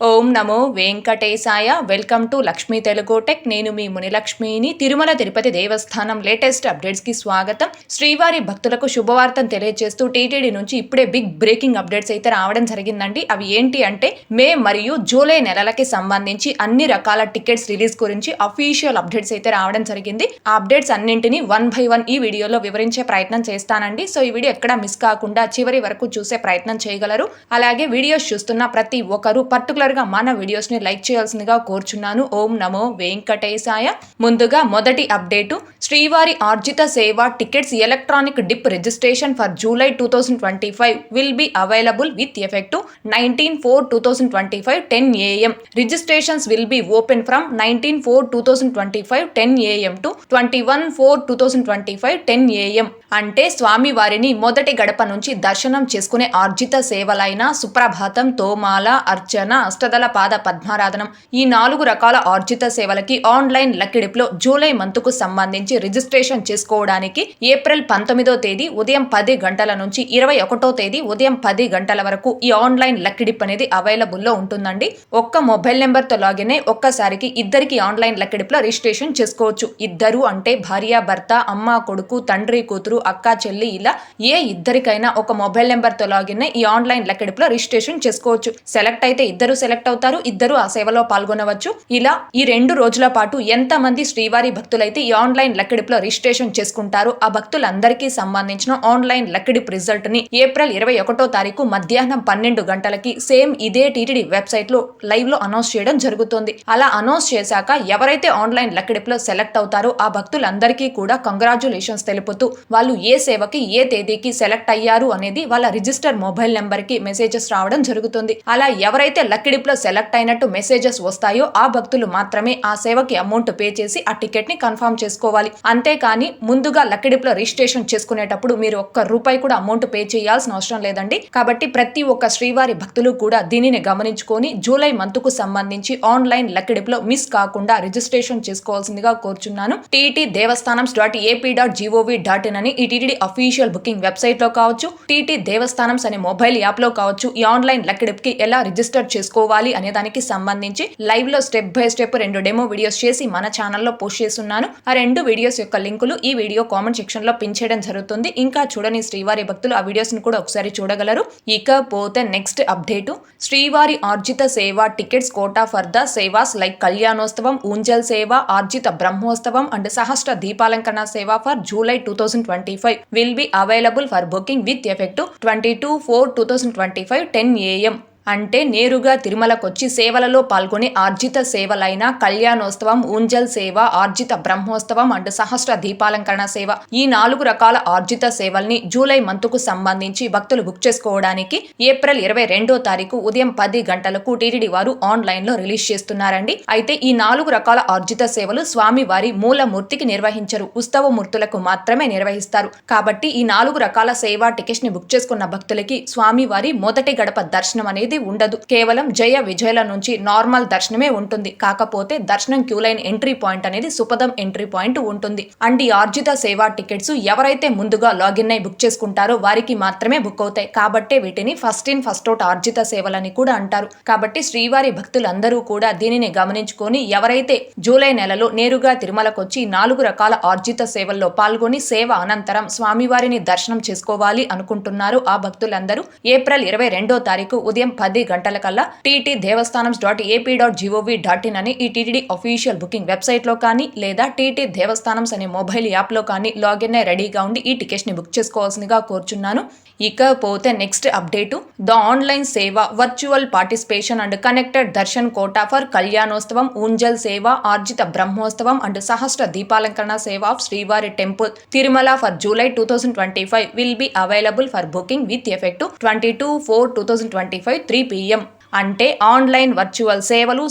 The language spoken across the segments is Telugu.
Om Namo Venkatesaya. Welcome to Lakshmi Telugu tech. నేను మీ మునిలక్ష్మిని. తిరుమల తిరుపతి దేవస్థానం లేటెస్ట్ అప్డేట్స్ కి స్వాగతం. శ్రీవారి భక్తులకు శుభవార్తను తెలియజేస్తూ టీటీడీ నుంచి ఇప్పుడే బిగ్ బ్రేకింగ్ అప్డేట్స్ అయితే రావడం జరిగిందండి. అవి ఏంటి అంటే మే మరియు జూలై నెలలకి సంబంధించి అన్ని రకాల టికెట్స్ రిలీజ్ గురించి అఫీషియల్ అప్డేట్స్ అయితే రావడం జరిగింది. ఆ అప్డేట్స్ అన్నింటినీ 1 by 1 ఈ వీడియోలో వివరించే ప్రయత్నం చేస్తానండి. సో ఈ వీడియో ఎక్కడ మిస్ కాకుండా చివరి వరకు చూసే ప్రయత్నం చేయగలరు. అలాగే వీడియోస్ చూస్తున్న ప్రతి ఒక్కరు పర్టికులర్ గా మన వీడియోస్ ని లైక్ చేయాల్సిందిగా కోరుచున్నాను. ఓం నమో వెంకటేశాయ. ముందుగా మొదటి update, Srivari Arjitha Seva tickets electronic dip registration for July 2025 will be available with effect 19/4/2025 10 AM. Registrations will be open from 19/4/2025 10 AM to 21/4/2025 10 AM. అంటే స్వామి వారిని మొదటి గడప నుంచి దర్శనం చేసుకునే ఆర్జిత సేవలైన సుప్రభాతం, తోమాల, అర్చన, అష్టదళ పాద పద్మారాధనం ఈ 4 రకాల ఆర్జిత సేవలకి ఆన్లైన్ లక్కిడిపులో జూలై మంత్కు సంబంధించి రిజిస్ట్రేషన్ చేసుకోవడానికి ఏప్రిల్ 19వ తేదీ ఉదయం 10 గంటల నుంచి 21వ తేదీ ఉదయం 10 గంటల వరకు ఈ ఆన్లైన్ లక్కిడిప్ అనేది అవైలబుల్లో ఉంటుందండి. ఒక్క మొబైల్ నెంబర్తో లాగిన్ అయి ఒక్కసారికి ఇద్దరికి ఆన్లైన్ లక్కిడిపులో రిజిస్ట్రేషన్ చేసుకోవచ్చు. ఇద్దరు అంటే భార్య భర్త, అమ్మ కొడుకు, తండ్రి కూతురు, అక్క చెల్లి ఇలా ఏ ఇద్దరికైనా ఒక మొబైల్ నెంబర్తో లాగిన్ అయి ఈ ఆన్లైన్ లక్కిడిపులో రిజిస్ట్రేషన్ చేసుకోవచ్చు. సెలెక్ట్ అయితే ఇద్దరు సెలెక్ట్ అవుతారు, ఇద్దరు ఆ సేవలో పాల్గొనవచ్చు. ఇలా ఈ 2 రోజుల పాటు ఎంతమంది శ్రీవారి భక్తులైతే ఈ ఆన్లైన్ లక్కిడిపులో రిజిస్ట్రేషన్ చేసుకుంటారో ఆ భక్తులందరికీ సంబంధించిన ఆన్లైన్ లక్కిడిప్ రిజల్ట్ ని ఏప్రిల్ 21వ తారీఖు మధ్యాహ్నం 12 గంటలకి సేమ్ ఇదే టీటీడీ వెబ్సైట్ లో లైవ్ లో అనౌన్స్ చేయడం జరుగుతుంది. అలా అనౌన్స్ చేశాక ఎవరైతే ఆన్లైన్ లక్కిడిపులో సెలెక్ట్ అవుతారో ఆ భక్తులందరికీ కూడా కంగ్రాచులేషన్స్ తెలుపుతూ వాళ్ళు ఏ సేవకి ఏ తేదీకి సెలెక్ట్ అయ్యారు అనేది వాళ్ళ రిజిస్టర్ మొబైల్ నెంబర్ కి మెసేజెస్ రావడం జరుగుతుంది. అలా ఎవరైతే లక్కిడిపులో సెలెక్ట్ అయినట్టు మెసేజెస్ వస్తాయో ఆ భక్తులు మాత్రమే ఆ సేవకి అమౌంట్ పే చేసి ఆ టికెట్ ని కన్ఫర్మ్ చేసుకోవాలి. అంతేకాని ముందుగా లక్కిడిపులో రిజిస్ట్రేషన్ చేసుకునేటప్పుడు మీరు ₹1 కూడా అమౌంట్ పే చేయాల్సిన అవసరం లేదండి. కాబట్టి ప్రతి ఒక్క శ్రీవారి భక్తులు కూడా దీనిని గమనించుకొని జూలై మంత్కు సంబంధించి ఆన్లైన్ లక్కిడిపులో మిస్ కాకుండా రిజిస్ట్రేషన్ చేసుకోవాల్సిందిగా కోరుచున్నాను. ttdevastanams.ap.gov.in అని ఈ టీటీడీ అఫీషియల్ బుకింగ్ వెబ్సైట్ లో కావచ్చు, టీటీ దేవస్థానమ్స్ అనే మొబైల్ యాప్ లో కావచ్చు, ఈ ఆన్లైన్ లక్కిడిప్ కి ఎలా రిజిస్టర్ చేసుకోవాలి అనే దానికి సంబంధించి లైవ్ లో step by step 2 demo videos చేసి మన ఛానల్లో పోస్ట్ చేస్తున్నాను. ఆ 2 వీడియోస్ యొక్క లింకులు ఈ వీడియో కామెంట్ సెక్షన్ లో పిన్ చేయడం జరుగుతుంది. ఇంకా చూడని శ్రీవారి భక్తులు ఆ వీడియోస్ ని కూడా ఒకసారి చూడగలరు. ఇకపోతే next update, Srivari Arjitha Seva tickets quota for the sevas like Kalyanotsavam, Unjal Seva, Arjitha Brahmotsavam and Sahasra Deepalankarana Seva for July 2025 will be available for booking with effect 22/4/2025 10 AM. అంటే నేరుగా తిరుమలకొచ్చి సేవలలో పాల్గొని ఆర్జిత సేవలైన కళ్యాణోత్సవం, ఊంజల్ సేవ, ఆర్జిత బ్రహ్మోత్సవం అండ్ సహస్ర దీపాలంకరణ సేవ ఈ 4 రకాల ఆర్జిత సేవల్ని జూలై మంత్కు సంబంధించి భక్తులు బుక్ చేసుకోవడానికి ఏప్రిల్ 22వ తారీఖు ఉదయం 10 గంటలకు టీటీడీ వారు ఆన్లైన్ లో రిలీజ్ చేస్తున్నారండి. అయితే ఈ 4 రకాల ఆర్జిత సేవలు స్వామి వారి మూలమూర్తికి నిర్వహించరు, ఉత్సవ మూర్తులకు మాత్రమే నిర్వహిస్తారు. కాబట్టి ఈ 4 రకాల సేవా టికెట్స్ ని బుక్ చేసుకున్న భక్తులకి స్వామి వారి మొదటి గడప దర్శనం అనేది ఉండదు. కేవలం జయ విజయల నుంచి నార్మల్ దర్శనమే ఉంటుంది. కాకపోతే దర్శనం క్యూ లైన్ ఎంట్రీ పాయింట్ అనేది సుపదం ఎంట్రీ పాయింట్ ఉంటుంది. అండ్ ఈ ఆర్జిత సేవా టికెట్స్ ఎవరైతే ముందుగా లాగిన్ అయి బుక్ చేసుకుంటారో వారికి మాత్రమే బుక్ అవుతాయి. కాబట్టి వీటిని ఫస్ట్ ఇన్ ఫస్ట్ అవుట్ ఆర్జిత సేవలని కూడా అంటారు. కాబట్టి శ్రీవారి భక్తులందరూ కూడా దీనిని గమనించుకొని ఎవరైతే జూలై నెలలో నేరుగా తిరుమలకు వచ్చి 4 రకాల ఆర్జిత సేవల్లో పాల్గొని సేవ అనంతరం స్వామివారిని దర్శనం చేసుకోవాలి అనుకుంటున్నారో ఆ భక్తులందరూ ఏప్రిల్ 22వ తారీఖు ఉదయం 10 గంటల కల్లా ttdevastanams.ap.gov.in అని ఈ టీటీడీ అఫీషియల్ బుకింగ్ వెబ్సైట్ లో కానీ లేదా టీటీ దేవస్థానమ్స్ అనే మొబైల్ యాప్ లో కానీ లాగిన్ అయి రెడీగా ఉండి ఈ టికెట్స్ ని బుక్ చేసుకోవాల్సిందిగా కోరుచున్నాను. ఇకపోతే next update, the online seva virtual participation and connected darshan quota for Kalyanotsavam, Unjal Seva, Arjitha Brahmotsavam and Sahasra Deepalankarana సేవ ఆఫ్ శ్రీవారి temple Tirumala for July 2025 will be available for booking with effect 22/4/2025 3 PM. అంటే ఆన్లైన్ వర్చువల్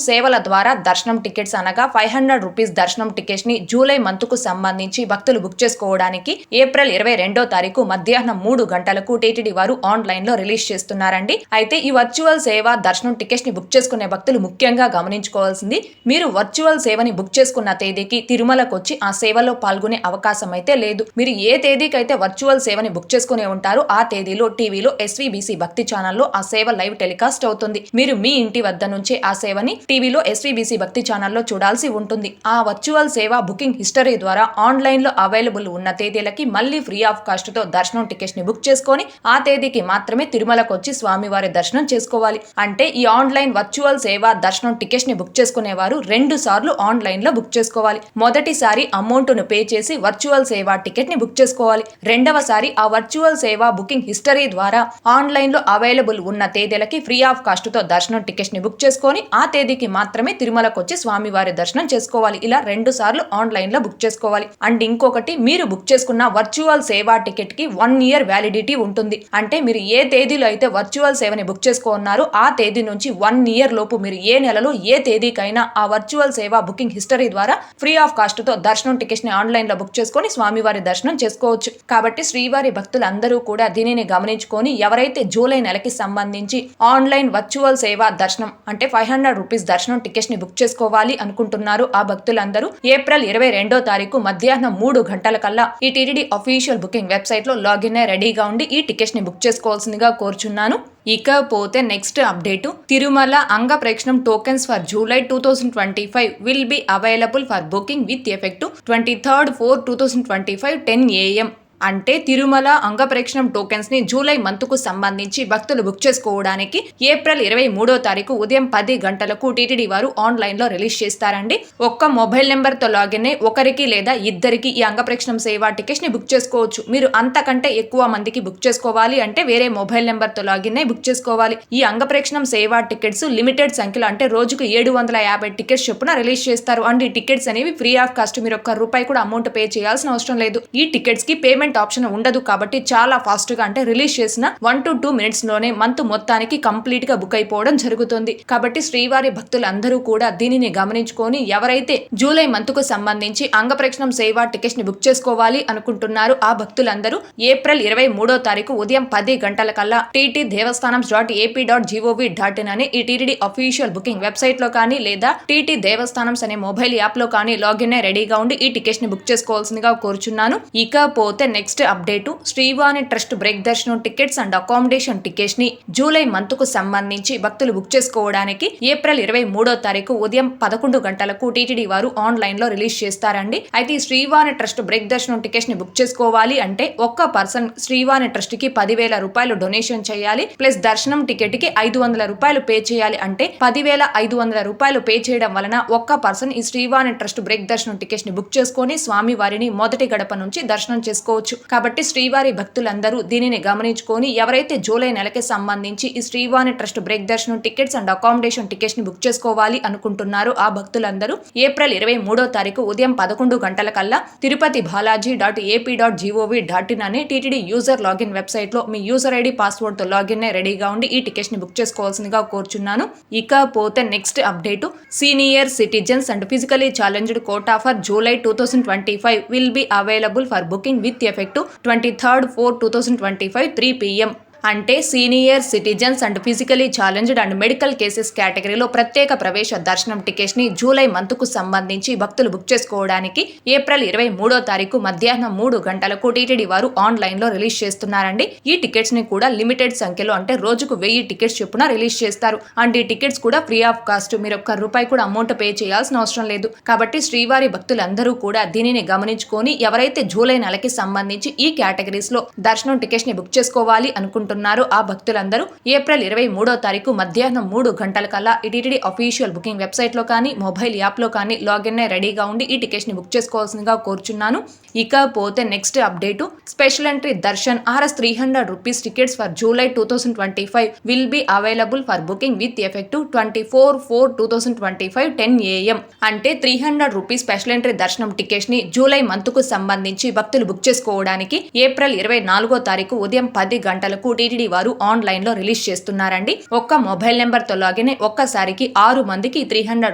సేవల ద్వారా దర్శనం టికెట్స్ అనగా ₹500 దర్శనం టికెట్స్ ని జూలై మంత్కు సంబంధించి భక్తులు బుక్ చేసుకోవడానికి ఏప్రిల్ 22వ తారీఖు మధ్యాహ్నం 3 గంటలకు టీటీడీ వారు ఆన్లైన్ లో రిలీజ్ చేస్తున్నారండి. అయితే ఈ వర్చువల్ సేవ దర్శనం టికెట్స్ ని బుక్ చేసుకునే భక్తులు ముఖ్యంగా గమనించుకోవాల్సింది, మీరు వర్చువల్ సేవని బుక్ చేసుకున్న తేదీకి తిరుమలకు వచ్చి ఆ సేవలో పాల్గొనే అవకాశం అయితే లేదు. మీరు ఏ తేదీకి అయితే వర్చువల్ సేవని బుక్ చేసుకునే ఉంటారో ఆ తేదీలో టీవీలో SVBC భక్తి ఛానల్లో ఆ సేవ లైవ్ టెలికాస్ట్ అవుతుంది. మీరు మీ ఇంటి వద్ద నుంచే ఆ సేవని టీవీలో ఎస్వీబీసీ భక్తి ఛానల్లో చూడాల్సి ఉంటుంది. ఆ వర్చువల్ సేవ బుకింగ్ హిస్టరీ ద్వారా ఆన్లైన్ లో అవైలబుల్ ఉన్న తేదీలకి మళ్ళీ ఫ్రీ ఆఫ్ కాస్ట్ తో దర్శనం టికెట్స్ ని బుక్ చేసుకొని ఆ తేదీకి మాత్రమే తిరుమలకు వచ్చి స్వామివారి దర్శనం చేసుకోవాలి. అంటే ఈ ఆన్లైన్ వర్చువల్ సేవ దర్శనం టికెట్స్ ని బుక్ చేసుకునేవారు 2 సార్లు ఆన్లైన్ లో బుక్ చేసుకోవాలి. మొదటిసారి అమౌంట్ ను పే చేసి వర్చువల్ సేవ టికెట్ ని బుక్ చేసుకోవాలి. రెండవసారి ఆ వర్చువల్ సేవ బుకింగ్ హిస్టరీ ద్వారా ఆన్లైన్ లో అవైలబుల్ ఉన్న తేదీలకి ఫ్రీ ఆఫ్ కాస్ట్ తో దర్శనం టికెట్స్ ని బుక్ చేసుకొని ఆ తేదీకి మాత్రమే తిరుమలకు వచ్చి స్వామివారి దర్శనం చేసుకోవాలి. ఇలా 2 సార్లు ఆన్లైన్ లో బుక్ చేసుకోవాలి. అండ్ ఇంకొకటి, మీరు బుక్ చేసుకున్న వర్చువల్ సేవ టికెట్ కి 1 ఇయర్ వ్యాలిడిటీ ఉంటుంది. అంటే మీరు ఏ తేదీలో అయితే వర్చువల్ సేవని బుక్ చేసుకున్నారో ఆ తేదీ నుంచి 1 ఇయర్ లోపు మీరు ఏ నెలలో ఏ తేదీకైనా ఆ వర్చువల్ సేవ బుకింగ్ హిస్టరీ ద్వారా ఫ్రీ ఆఫ్ కాస్ట్ తో దర్శనం టికెట్స్ ని ఆన్లైన్ లో బుక్ చేసుకొని స్వామివారి దర్శనం చేసుకోవచ్చు. కాబట్టి శ్రీవారి భక్తులందరూ కూడా దీనిని గమనించుకొని ఎవరైతే జూలై నెలకి సంబంధించి ఆన్లైన్ వర్చువల్ సేవ దర్శనం అంటే 500 రూపీస్ దర్శనం టికెట్స్ ని బుక్ చేసుకోవాలి అనుకుంటున్నారు ఆ భక్తులందరూ ఏప్రిల్ 22వ తారీఖు మధ్యాహ్నం 3 గంటల కల్లా ఈ టీటీడీ అఫీషియల్ బుకింగ్ వెబ్సైట్ లో లాగిన్ అయి రెడీగా ఉండి ఈ టికెట్స్ ని బుక్ చేసుకోవాల్సిందిగా కోరుచున్నాను. ఇకపోతే నెక్స్ట్ అప్డేట్, తిరుమల అంగ ప్రేక్షణం tokens for July 2025 will be available for booking with effect 23/4/2025 10 AM. అంటే తిరుమల అంగప్రేక్షణం టోకెన్స్ ని జూలై మంత్ కు సంబంధించి భక్తులు బుక్ చేసుకోవడానికి ఏప్రిల్ 23వ తారీఖు ఉదయం 10 గంటలకు టీటీడీ వారు ఆన్లైన్ లో రిలీజ్ చేస్తారండి. ఒక్క మొబైల్ నెంబర్ తో లాగిన్ అయి ఒకరికి లేదా ఇద్దరికి ఈ అంగప్రేక్షణం సేవ టికెట్స్ ని బుక్ చేసుకోవచ్చు. మీరు అంతకంటే ఎక్కువ మందికి బుక్ చేసుకోవాలి అంటే వేరే మొబైల్ నెంబర్ తో లాగిన్ అయి బుక్ చేసుకోవాలి. ఈ అంగప్రేక్షణం సేవ టికెట్స్ లిమిటెడ్ సంఖ్యలో అంటే రోజుకు 750 టికెట్స్ చొప్పున రిలీజ్ చేస్తారు. అండ్ ఈ టికెట్స్ అనేవి ఫ్రీ ఆఫ్ కాస్ట్, మీరు ₹1 కూడా అమౌంట్ పే చేయాల్సిన అవసరం లేదు. ఈ టికెట్స్ కి పేమెంట్ ఆప్షన్ ఉండదు కాబట్టి చాలా ఫాస్ట్ గా అంటే రిలీజ్ చేసిన 1 to 2 మినిట్స్ లోనే మంత్ మొత్తానికి కంప్లీట్ గా బుక్ అయిపోవడం జరుగుతుంది. కాబట్టి శ్రీవారి భక్తులందరూ కూడా దీనిని గమనించుకొని ఎవరైతే జూలై మంత్ కు సంబంధించి అంగప్రేక్షణం సేవ టికెట్స్ ని బుక్ చేసుకోవాలి అనుకుంటున్నారు ఆ భక్తులందరూ ఏప్రిల్ 23వ తారీఖు ఉదయం 10 గంటల కల్లా ttdevastanams.ap.gov.in అనే ఈ టీటీడీ అఫీషియల్ బుకింగ్ వెబ్సైట్ లో కానీ లేదా టీటీ దేవస్థానమ్స్ అనే మొబైల్ యాప్ లో కానీ లాగిన్ అయి రెడీగా ఉండి ఈ టికెట్స్ ని బుక్ చేసుకోవాల్సిందిగా కోరుచున్నాను. ఇకపోతే next update, Srivani trust break దర్శనం టికెట్స్ అండ్ అకామిడేషన్ టికెట్స్ ని జూలై మంత్ కు సంబంధించి భక్తులు బుక్ చేసుకోవడానికి ఏప్రిల్ 23వ తారీఖు ఉదయం 11 గంటలకు టీటీడీ వారు ఆన్లైన్ లో రిలీజ్ చేస్తారండి. అయితే ఈ శ్రీవాణి ట్రస్ట్ బ్రేక్ దర్శనం టికెట్స్ ని బుక్ చేసుకోవాలి అంటే ఒక్క పర్సన్ శ్రీవాణి ట్రస్ట్ కి 10,000 రూపాయలు డొనేషన్ చేయాలి. ప్లస్ దర్శనం టికెట్ కి 500 రూపాయలు పే చేయాలి. అంటే 10,500 రూపాయలు పే చేయడం వలన ఒక్క పర్సన్ ఈ శ్రీవాణి ట్రస్ట్ బ్రేక్ దర్శనం టికెట్స్ ని బుక్ చేసుకొని స్వామి వారిని మొదటి గడప నుంచి దర్శనం చేసుకోవచ్చు. కాబట్టి శ్రీవారి భక్తులందరూ దీనిని గమనించుకొని ఎవరైతే జూలై నెలకి సంబంధించి ఈ శ్రీవాణి ట్రస్ట్ బ్రేక్ దర్శనం టికెట్స్ అండ్ అకామిడేషన్ టికెట్స్ ని బుక్ చేసుకోవాలి అనుకుంటున్నారు ఆ భక్తులందరూ ఏప్రిల్ 23వ తారీఖు ఉదయం 11 గంటల కల్లా tirupatibalaji.ap.gov.in అనే టీటీడీ యూజర్ లాగిన్ వెబ్సైట్ లో మీ యూజర్ ఐడి పాస్వర్డ్ తో లాగిన్ అయి రెడీగా ఉండి ఈ టికెట్స్ ని బుక్ చేసుకోవాల్సిందిగా కోరుచున్నాను. ఇకపోతే next update, senior citizens and physically challenged quota for July 2025 will be available for booking with effect 23/4/2025 3 PM. అంటే senior citizens and physically challenged and medical cases కేటగిరీలో ప్రత్యేక ప్రవేశ దర్శనం టికెట్స్ ని జూలై మంత్ కు సంబంధించి భక్తులు బుక్ చేసుకోవడానికి ఏప్రిల్ 23వ తారీఖు మధ్యాహ్నం 3 గంటలకు టీటీడీ వారు ఆన్లైన్ లో రిలీజ్ చేస్తున్నారండి. ఈ టికెట్స్ ని కూడా లిమిటెడ్ సంఖ్యలో అంటే రోజుకు 1000 టికెట్స్ చొప్పున రిలీజ్ చేస్తారు. అండ్ ఈ టికెట్స్ కూడా ఫ్రీ ఆఫ్ కాస్ట్, మీరు ₹1 కూడా అమౌంట్ పే చేయాల్సిన అవసరం లేదు. కాబట్టి శ్రీవారి భక్తులందరూ కూడా దీనిని గమనించుకొని ఎవరైతే జూలై నెలకి సంబంధించి ఈ కేటగిరీస్ లో దర్శనం టికెట్స్ ని బుక్ చేసుకోవాలి అనుకుంటున్నారు ఆ భక్తులందరూ ఏప్రిల్ 23వ తారీఖు మధ్యాహ్నం 3 గంటల కల్లా ఈ టీటీడీ అఫీషియల్ బుకింగ్ వెబ్సైట్ లో కానీ మొబైల్ యాప్ లో కానీ లాగిన్ అయి రెడీగా ఉండి ఈ టికెట్స్ ని బుక్ చేసుకోవాల్సిందిగా కోరుచున్నాను. ఇకపోతే next update, special entry darshan Rs 300 rupees tickets for July 2025 will be available for booking with effect 24/4/2025 10 AM. అంటే 300 రూపీస్ స్పెషల్ ఎంట్రీ దర్శనం టికెట్స్ ని జూలై మంత్ కు సంబంధించి భక్తులు బుక్ చేసుకోవడానికి ఏప్రిల్ 24వ తారీఖు ఉదయం 10 గంటలకు టీటీడీ వారు ఆన్లైన్ లో రిలీజ్ చేస్తున్నారండి. ఒక్క మొబైల్ నెంబర్ తో లాగిన్ అయి ఒక్కసారికి 6 మందికి 300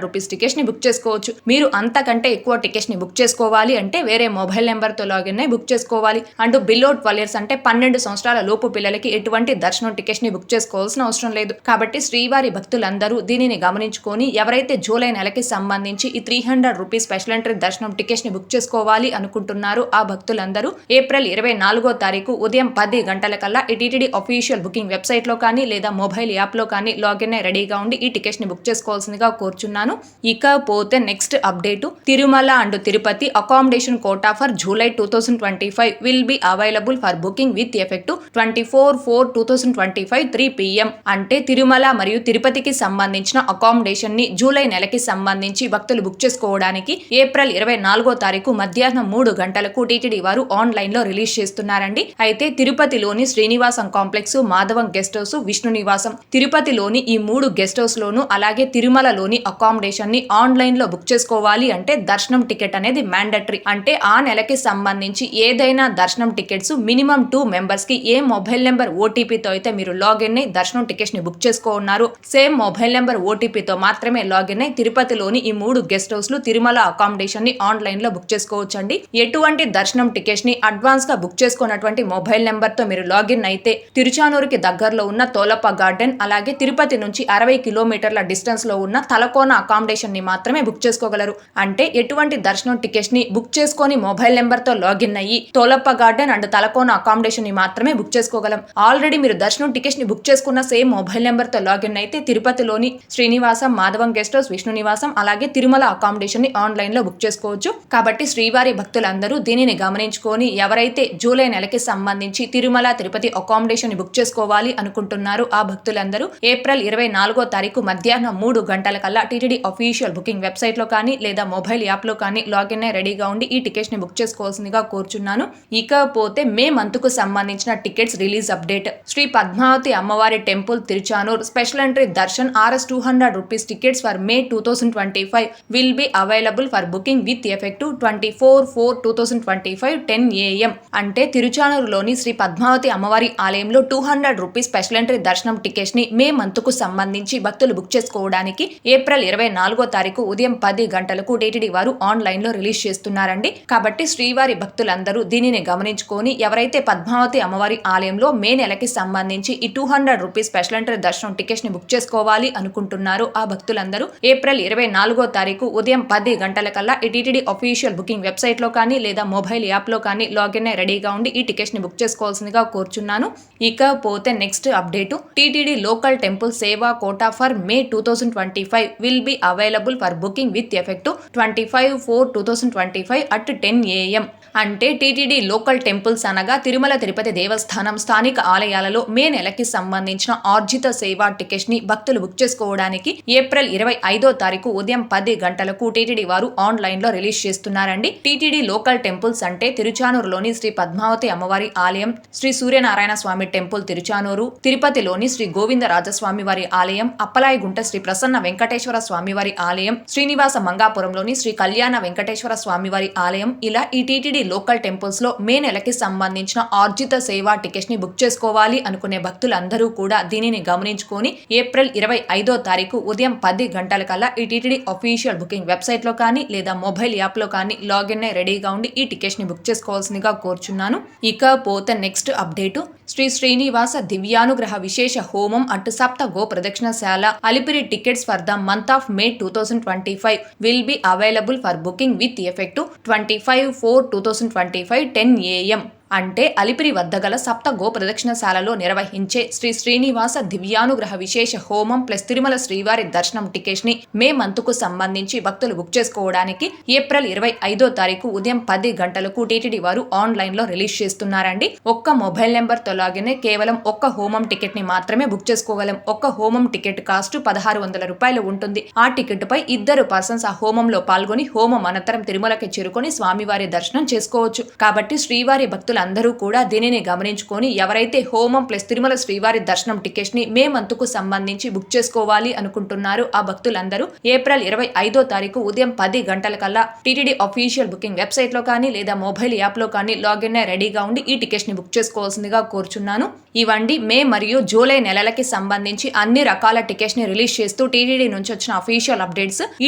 రూపీస్ టికెట్స్ ని బుక్ చేసుకోవచ్చు. మీరు అంతకంటే ఎక్కువ టికెట్స్ ని బుక్ చేసుకోవాలి అంటే వేరే మొబైల్ నెంబర్ తో లాగిన్ అయి బుక్ చేసుకోవాలి. అండ్ బిలో 12 ఇయర్స్ అంటే 12 సంవత్సరాల లోపు పిల్లలకి ఎటువంటి దర్శనం టికెట్స్ ని బుక్ చేసుకోవాల్సిన అవసరం లేదు. కాబట్టి శ్రీవారి భక్తులందరూ దీనిని గమనించుకొని ఎవరైతే జూలై నెలకి సంబంధించి ఈ 300 రూపీస్ స్పెషల్ ఎంట్రీ దర్శనం టికెట్స్ ని బుక్ చేసుకోవాలి అనుకుంటున్నారు ఆ భక్తులందరూ ఏప్రిల్ 24వ తారీఖు ఉదయం 10 గంటల కల్లా ఈ టీటీడీ అఫీషియల్ బుకింగ్ వెబ్సైట్ లో కానీ లేదా మొబైల్ యాప్ లో కానీ లాగిన్ అయి రెడీగా ఉండి ఈ టికెట్స్ ని బుక్ చేసుకోవాల్సిందిగా కోరుచున్నాను. ఇకపోతే next update, Tirumala and Tirupati accommodation quota for July 2025 will be available for booking with effect 24/4/2025 3 PM. అంటే తిరుమల మరియు తిరుపతికి సంబంధించిన అకామిడేషన్ ని జూలై నెలకి సంబంధించి భక్తులు బుక్ చేసుకోవడానికి ఏప్రిల్ 24వ తారీఖు మధ్యాహ్నం 3 గంటలకు టీటీడీ వారు ఆన్లైన్ లో రిలీజ్ చేస్తున్నారండి. అయితే తిరుపతిలోని Srinivasam complex, Madhavam guest house, Vishnu Nivasam, తిరుపతిలోని ఈ 3 గెస్ట్ హౌస్ లోను అలాగే తిరుమలలోని అకామిడేషన్ ని ఆన్లైన్ లో బుక్ చేసుకోవాలి అంటే దర్శనం టికెట్ అనేది మ్యాండటరీ. అంటే ఆ నెలకి సంబంధించి ఏదైనా దర్శనం టికెట్స్ మినిమం 2 మెంబర్స్ కి ఏ మొబైల్ నెంబర్ ఓటీపీతో అయితే మీరు లాగిన్ అయి దర్శనం టికెట్స్ ని బుక్ చేసుకోన్నారు, సేమ్ మొబైల్ నెంబర్ ఓటీపీతో మాత్రమే లాగిన్ అయి తిరుపతిలోని ఈ 3 గెస్ట్ హౌస్ లు తిరుమల అకామిడేషన్ ని ఆన్లైన్ లో బుక్ చేసుకోవచ్చండి. ఎటువంటి దర్శనం టికెట్స్ ని అడ్వాన్స్ గా బుక్ చేసుకున్నటువంటి మొబైల్ నెంబర్ తో మీరు లాగిన్ అయితే తిరుచానూరుకి దగ్గరలో ఉన్న తోలప్ప గార్డెన్ అలాగే తిరుపతి నుంచి 60 కిలోమీటర్ల డిస్టెన్స్ లో ఉన్న తలకోన అకామిడేషన్ ని మాత్రమే బుక్ చేసుకోగలరు. అంటే ఎటువంటి దర్శనం టికెట్స్ ని బుక్ చేసుకొని మొబైల్ నెంబర్ తో లాగిన్ అయ్యి Tholappa garden and Talakona accommodation ని మాత్రమే బుక్ చేసుకోగలం. ఆల్రెడీ మీరు దర్శనం టికెట్స్ ని బుక్ చేసుకున్న సేమ్ మొబైల్ నెంబర్ తో లాగిన్ అయితే తిరుపతిలోని శ్రీనివాసం, మాధవం గెస్ట్ హౌస్, విష్ణు నివాసం అలాగే తిరుమల అకామిడేషన్ ని ఆన్లైన్ లో బుక్ చేసుకోవచ్చు. కాబట్టి శ్రీవారి భక్తులందరూ దీనిని గమనించుకొని ఎవరైతే జూలై నెలకి సంబంధించి తిరుమల తిరుపతి అకామిడేషన్ ని బుక్ చేసుకోవాలి అనుకుంటున్నారో ఆ భక్తులందరూ ఏప్రిల్ 24వ తారీఖు మధ్యాహ్నం 3 గంటల కల్లా టీటీడీ అఫీషియల్ బుకింగ్ వెబ్సైట్ లో కానీ లేదా మొబైల్ యాప్ లో కానీ లాగిన్ అయి రెడీగా ఉండి ఈ టికెట్స్ ని బుక్ చేసుకోవాల్సిందిగా కోరుచున్నాను. ఇకపోతే మే మంత్ కు సంబంధించిన tickets release update. Sri Padmavathi అమ్మవారి temple Tiruchanur special entry darshan Rs 200 rupees tickets for May 2025 will be available for booking with effect 24/4/2025 10 AM. అంటే తిరుచానూరులోని శ్రీ పద్మావతి అమ్మవారి ఆలయంలో 200 రూపీస్ స్పెషల్ ఎంట్రీ దర్శనం టికెట్స్ ని మే మంత్ కు సంబంధించి భక్తులు బుక్ చేసుకోవడానికి ఏప్రిల్ 24వ తారీఖు ఉదయం 10 గంటలకు టీటీడీ వారు ఆన్లైన్ లో రిలీజ్ చేస్తున్నారండి. కాబట్టి శ్రీవారి భక్తులందరూ దీనిని గమనించుకొని ఎవరైతే పద్మావతి అమ్మవారి ఆలయంలో మే నెలకి సంబంధించి ఈ 200 రూపీస్ స్పెషల్ ఎంట్రీ దర్శనం టికెట్స్ ని బుక్ చేసుకోవాలి అనుకుంటున్నారు ఆ భక్తులందరూ ఏప్రిల్ 24వ తారీఖు ఉదయం 10 గంటల కల్లా ఈ టీటీడీ అఫీషియల్ బుకింగ్ వెబ్సైట్ లో కానీ లేదా మొబైల్ యాప్ లో కానీ లాగిన్ అయి రెడీగా ఉండి ఈ టికెట్స్ ని బుక్ చేసుకోవాల్సిందిగా కోరుచున్నాను. ఇకపోతే next update, TTD local temple seva quota for May 2025 will be available for booking with effect 25/4/2025 at 10 AM. అంటే టీటీడీ లోకల్ టెంపుల్స్ అనగా తిరుమల తిరుపతి దేవస్థానం స్థానిక ఆలయాలలో మే నెలకి సంబంధించిన ఆర్జిత సేవా టికెట్స్ ని భక్తులు బుక్ చేసుకోవడానికి ఏప్రిల్ 25వ తారీఖు ఉదయం 10 గంటలకు టీటీడీ వారు ఆన్లైన్ లో రిలీజ్ చేస్తున్నారండి. టీటీడీ లోకల్ టెంపుల్స్ అంటే తిరుచానూరులోని శ్రీ పద్మావతి అమ్మవారి ఆలయం, శ్రీ సూర్యనారాయణ స్వామి టెంపుల్ తిరుచానూరు, తిరుపతిలోని శ్రీ గోవిందరాజస్వామి వారి ఆలయం, అప్పలాయగుంట శ్రీ ప్రసన్న వెంకటేశ్వర స్వామి వారి ఆలయం, శ్రీనివాస మంగాపురంలోని శ్రీ కళ్యాణ వెంకటేశ్వర స్వామి వారి ఆలయం, ఇలా ఈ టీటీడీ లోకల్ టెంపుల్స్ లో మే నెలకి సంబంధించిన ఆర్జిత సేవా టికెట్స్ ని బుక్ చేసుకోవాలి అనుకునే భక్తులందరూ కూడా దీనిని గమనించుకొని ఏప్రిల్ 25వ తారీఖు ఉదయం 10 గంటల కల్లా ఈ టీటీడీ అఫీషియల్ బుకింగ్ వెబ్సైట్ లో కానీ లేదా మొబైల్ యాప్ లో కానీ లాగిన్ అయి రెడీగా ఉండి ఈ టికెట్స్ ని బుక్ చేసుకోవాల్సిందిగా కోరుచున్నాను. ఇకపోతే next update, Sri Srinivasa Divyanugraha Visesha Homam at Sapta Go Pradakshinasala Alipiri tickets for the month of May 2025 will be available for booking with effect 25/4/2025 10 AM. అంటే అలిపిరి వద్ద గల సప్త గో ప్రదక్షిణశాలలో నిర్వహించే శ్రీ శ్రీనివాస దివ్యానుగ్రహ విశేష హోమం ప్లస్ తిరుమల శ్రీవారి దర్శనం టికెట్స్ ని మే మంత్ కు సంబంధించి భక్తులు బుక్ చేసుకోవడానికి ఏప్రిల్ 25వ తారీఖు ఉదయం 10 గంటలకు టీటీడీ వారు ఆన్లైన్ లో రిలీజ్ చేస్తున్నారండి. ఒక్క మొబైల్ నెంబర్ తో లాగిన్ కేవలం ఒక్క హోమం టికెట్ ని మాత్రమే బుక్ చేసుకోగలం. ఒక్క హోమం టికెట్ కాస్ట్ 1600 రూపాయలు ఉంటుంది. ఆ టికెట్ పై 2 పర్సన్స్ ఆ హోమంలో పాల్గొని హోమం అనంతరం తిరుమలకి చేరుకొని స్వామివారి దర్శనం చేసుకోవచ్చు. కాబట్టి శ్రీవారి భక్తుల అందరూ కూడా దీనిని గమనించుకొని ఎవరైతే హోమం ప్లస్ తిరుమల శ్రీవారి దర్శనం టికెట్స్ ని మే మంత్ కు సంబంధించి బుక్ చేసుకోవాలి అనుకుంటున్నారు ఆ భక్తులందరూ ఏప్రిల్ 25వ తారీఖు ఉదయం 10 గంటల కల్లా టీటీడీ అఫీషియల్ బుకింగ్ వెబ్సైట్ లో కానీ లేదా మొబైల్ యాప్ లో కానీ లాగిన్ అయి రెడీగా ఉండి ఈ టికెట్స్ ని బుక్ చేసుకోవాల్సిందిగా కోరుచున్నాను. ఇవండి మే మరియు జూలై నెలలకి సంబంధించి అన్ని రకాల టికెట్స్ ని రిలీజ్ చేస్తూ టీటీడీ నుంచి వచ్చిన అఫీషియల్ అప్డేట్స్. ఈ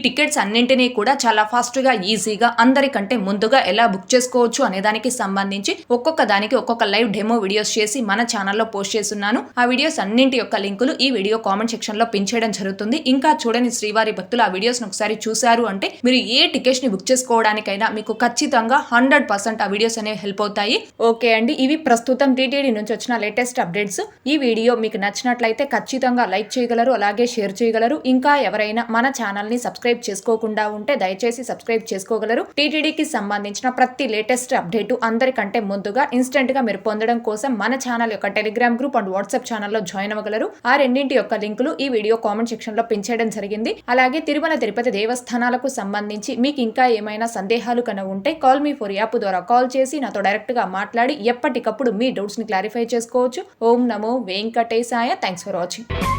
టికెట్స్ అన్నింటినీ కూడా చాలా ఫాస్ట్ గా ఈజీగా అందరికంటే ముందుగా ఎలా బుక్ చేసుకోవచ్చు అనే దానికి సంబంధించి ఒక్కొక్క దానికి ఒక్కొక్క లైవ్ డెమో వీడియోస్ చేసి మన ఛానల్లో పోస్ట్ చేస్తున్నాను. ఆ వీడియోస్ అన్నింటి యొక్క లింకులు ఈ వీడియో కామెంట్ సెక్షన్ లో పిన్ చేయడం జరుగుతుంది. ఇంకా చూడని శ్రీవారి భక్తులు ఆ వీడియోస్ ఒకసారి చూశారు అంటే మీరు ఏ టికెట్స్ ని బుక్ చేసుకోవడానికైనా మీకు ఖచ్చితంగా 100% ఆ వీడియోస్ అనేవి హెల్ప్ అవుతాయి. ఓకే అండి, ఇవి ప్రస్తుతం టీటీడీ నుంచి వచ్చిన లేటెస్ట్ అప్డేట్స్. ఈ వీడియో మీకు నచ్చినట్లయితే ఖచ్చితంగా లైక్ చేయగలరు, అలాగే షేర్ చేయగలరు. ఇంకా ఎవరైనా మన ఛానల్ ని సబ్స్క్రైబ్ చేసుకోకుండా ఉంటే దయచేసి సబ్స్క్రైబ్ చేసుకోగలరు. టీటీడీకి సంబంధించిన ప్రతి లేటెస్ట్ అప్డేట్ అందరికంటే ముందుగా ఇన్స్టెంట్ గా మీరు పొందడం కోసం మన ఛానల్ యొక్క టెలిగ్రామ్ గ్రూప్ అండ్ వాట్సాప్ ఛానల్లో జాయిన్ అవ్వగలరు. ఆ రెండింటి యొక్క లింకులు ఈ వీడియో కామెంట్ సెక్షన్ లో పిన్ చేయడం జరిగింది. అలాగే తిరుమల తిరుపతి దేవస్థానాలకు సంబంధించి మీకు ఇంకా ఏమైనా సందేహాలు కనుక ఉంటే కాల్ మీ ఫర్ యాప్ ద్వారా కాల్ చేసి నాతో డైరెక్ట్ గా మాట్లాడి ఎప్పటికప్పుడు మీ డౌట్స్ ని క్లారిఫై చేసుకోవచ్చు. ఓం నమో వెంకటేశాయ. Thanks for watching.